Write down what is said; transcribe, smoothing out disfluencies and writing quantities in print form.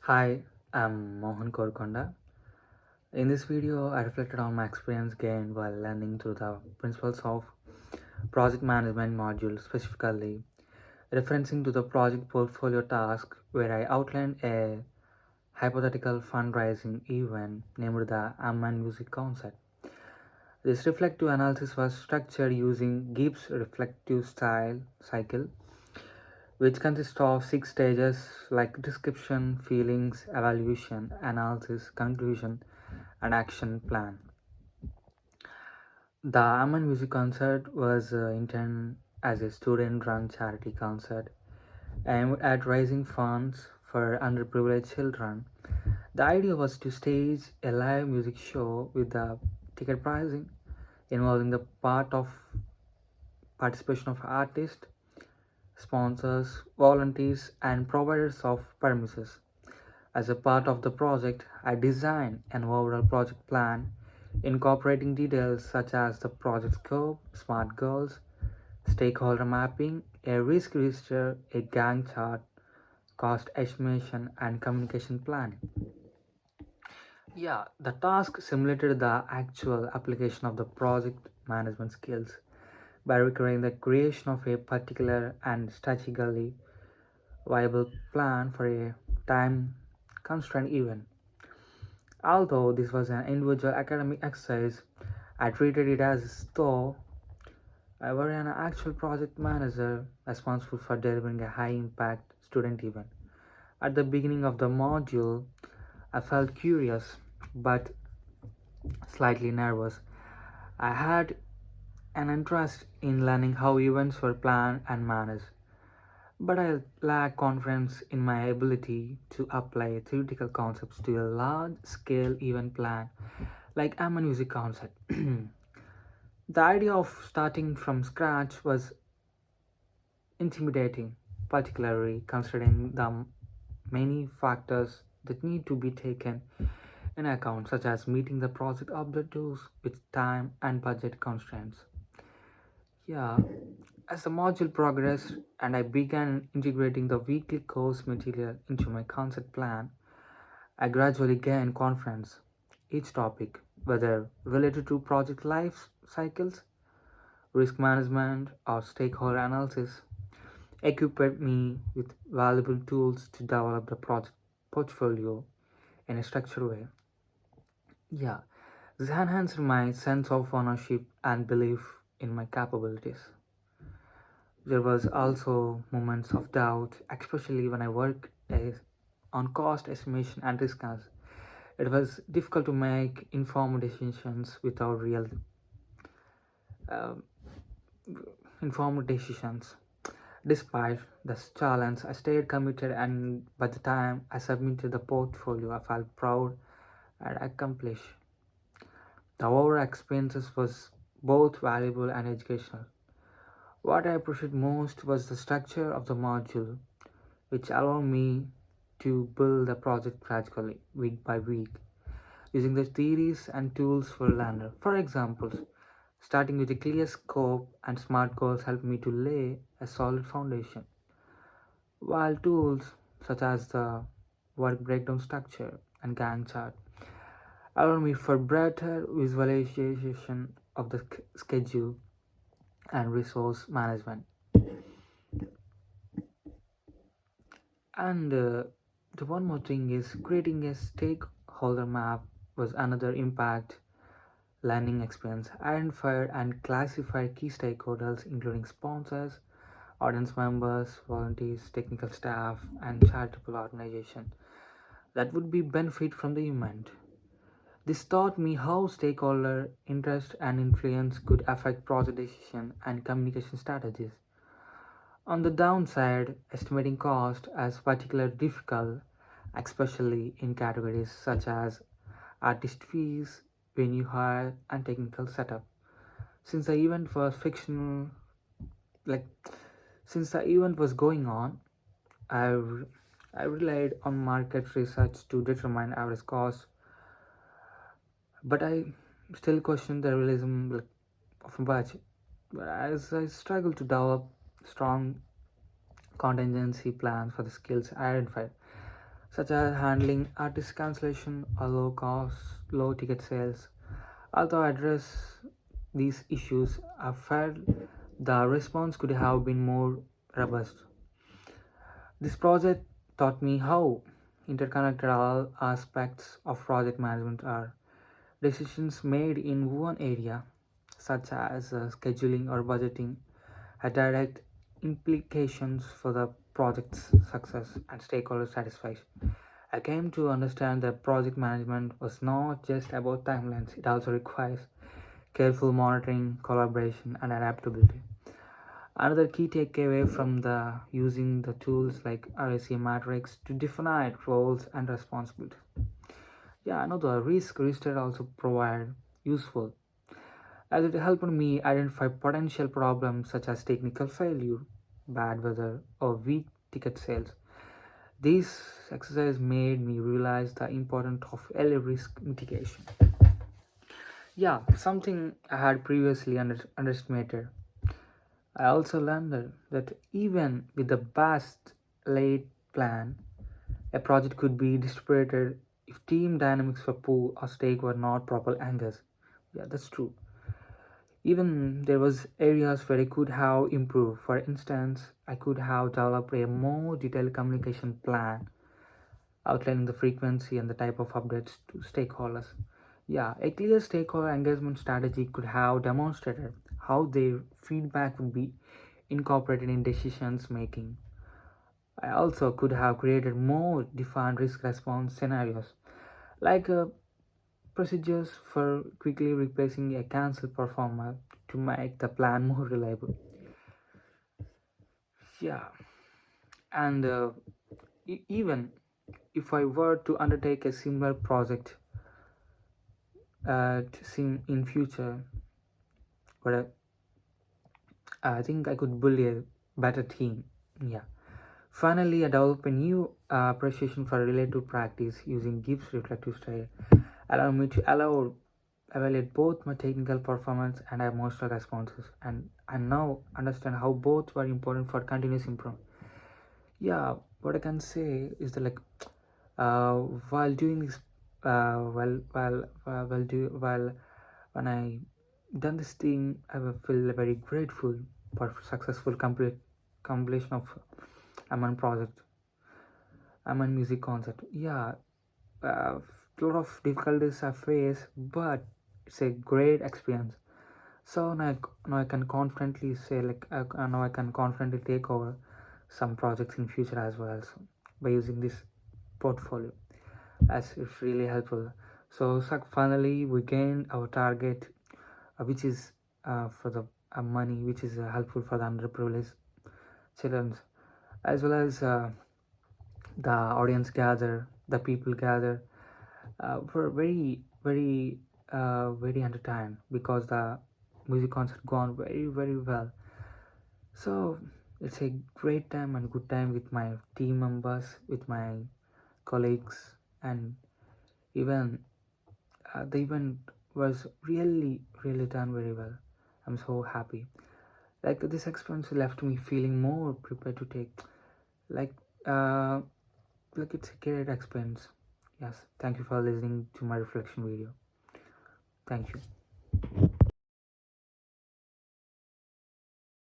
Hi, I'm Mohan KORUKONDA. In this video, I reflected on my experience gained while learning through the principles of project management module, specifically referencing to the project portfolio task where I outlined a hypothetical fundraising event named the MUISC concept. This reflective analysis was structured using Gibbs' reflective style cycle, which consists of six stages like description, feelings, evaluation, analysis, conclusion, and action plan. The Aman Music Concert was intended as a student-run charity concert aimed at raising funds for underprivileged children. The idea was to stage a live music show with the ticket pricing involving the participation of artists, sponsors, volunteers, and providers of premises. As a part of the project, I designed an overall project plan incorporating details such as the project scope, SMART goals, stakeholder mapping, a risk register, a Gantt chart, cost estimation, and communication planning. Yeah, the task simulated the actual application of the project management skills by requiring the creation of a particular and strategically viable plan for a time constrained event. Although this was an individual academic exercise, I treated it as though I were an actual project manager responsible for delivering a high impact student event. At the beginning of the module, I felt curious but slightly nervous. I had an interest in learning how events were planned and managed, but I lacked confidence in my ability to apply theoretical concepts to a large scale event plan like I'm a music concert. The idea of starting from scratch was intimidating, particularly considering the many factors that need to be taken in account, such as meeting the project objectives with time and budget constraints. Yeah, as the module progressed and I began integrating the weekly course material into my concept plan, I gradually gained confidence. Each topic, whether related to project life cycles, risk management, or stakeholder analysis, equipped me with valuable tools to develop the project portfolio in a structured way. Yeah, this enhanced my sense of ownership and belief in my capabilities. There was also moments of doubt, especially when I worked on cost estimation and risk analysis. It was difficult to make informed decisions without real um informed decisions. Despite the challenge, I stayed committed, and by the time I submitted the portfolio, I felt proud and accomplished. The overall experiences was both valuable and educational. What I appreciated most was the structure of the module, which allowed me to build the project gradually, week by week, using the theories and tools for learner. For examples, starting with a clear scope and SMART goals helped me to lay a solid foundation, while tools such as the work breakdown structure and Gantt chart allowed me for better visualization of the schedule and resource management. And the one more thing is creating a stakeholder map was another impact learning experience. Identify and classify key stakeholders, including sponsors, audience members, volunteers, technical staff, and charitable organizations that would be benefit from the event. This taught me how stakeholder interest and influence could affect project decision and communication strategies. On the downside, estimating cost is particularly difficult, especially in categories such as artist fees, venue hire, and technical setup. Since the event was fictional, like since the event was going on, I r- I relied on market research to determine average cost, but I still question the realism of a budget. But as I struggle to develop strong contingency plans for the skills identified, such as handling artist cancellation or low cost, low ticket sales. Although I address these issues, I felt the response could have been more robust. This project taught me how interconnected all aspects of project management are. Decisions made in one area, such as scheduling or budgeting, had direct implications for the project's success and stakeholder satisfaction. I came to understand that project management was not just about timelines, it also requires careful monitoring, collaboration, and adaptability. Another key takeaway from the using the tools like RAC matrix to define roles and responsibilities. Yeah, I know the risk register also provide useful as it helped me identify potential problems such as technical failure, bad weather, or weak ticket sales. This exercise made me realize the importance of early risk mitigation. Yeah, something I had previously underestimated. I also learned that even with the best laid plan, a project could be distributed if team dynamics were poor or stake were not proper angles. Yeah, that's true. Even there was areas where I could have improved. For instance, I could have developed a more detailed communication plan outlining the frequency and the type of updates to stakeholders. Yeah, a clear stakeholder engagement strategy could have demonstrated how their feedback would be incorporated in decisions making. I also could have created more defined risk response scenarios, like procedures for quickly replacing a cancelled performer to make the plan more reliable. Yeah, and even if I were to undertake a similar project in future, but I think I could build a better team. Yeah. Finally, I developed a new appreciation for relative practice using Gibbs reflective style, allowing me to evaluate both my technical performance and emotional responses, and I now understand how both were important for continuous improvement. Yeah, what I can say is that like uh, while doing this, while when I done this thing, I will feel very grateful for successful completion of Aman project, Aman music concert. Yeah, a lot of difficulties I face, but it's a great experience. So now I can confidently say now I can confidently take over some projects in future as well. So by using this portfolio, as it's really helpful. So finally we gained our target, which is for the money, which is helpful for the underprivileged children, as well as the audience gather, the people gather for very entertained because the music concert gone very well. So it's a great time and good time with my team members, with my colleagues, and even the event was really done very well. I'm so happy. Like this experience left me feeling more prepared to take like uh like it's a great experience. Yes, thank you for listening to my reflection video. Thank you.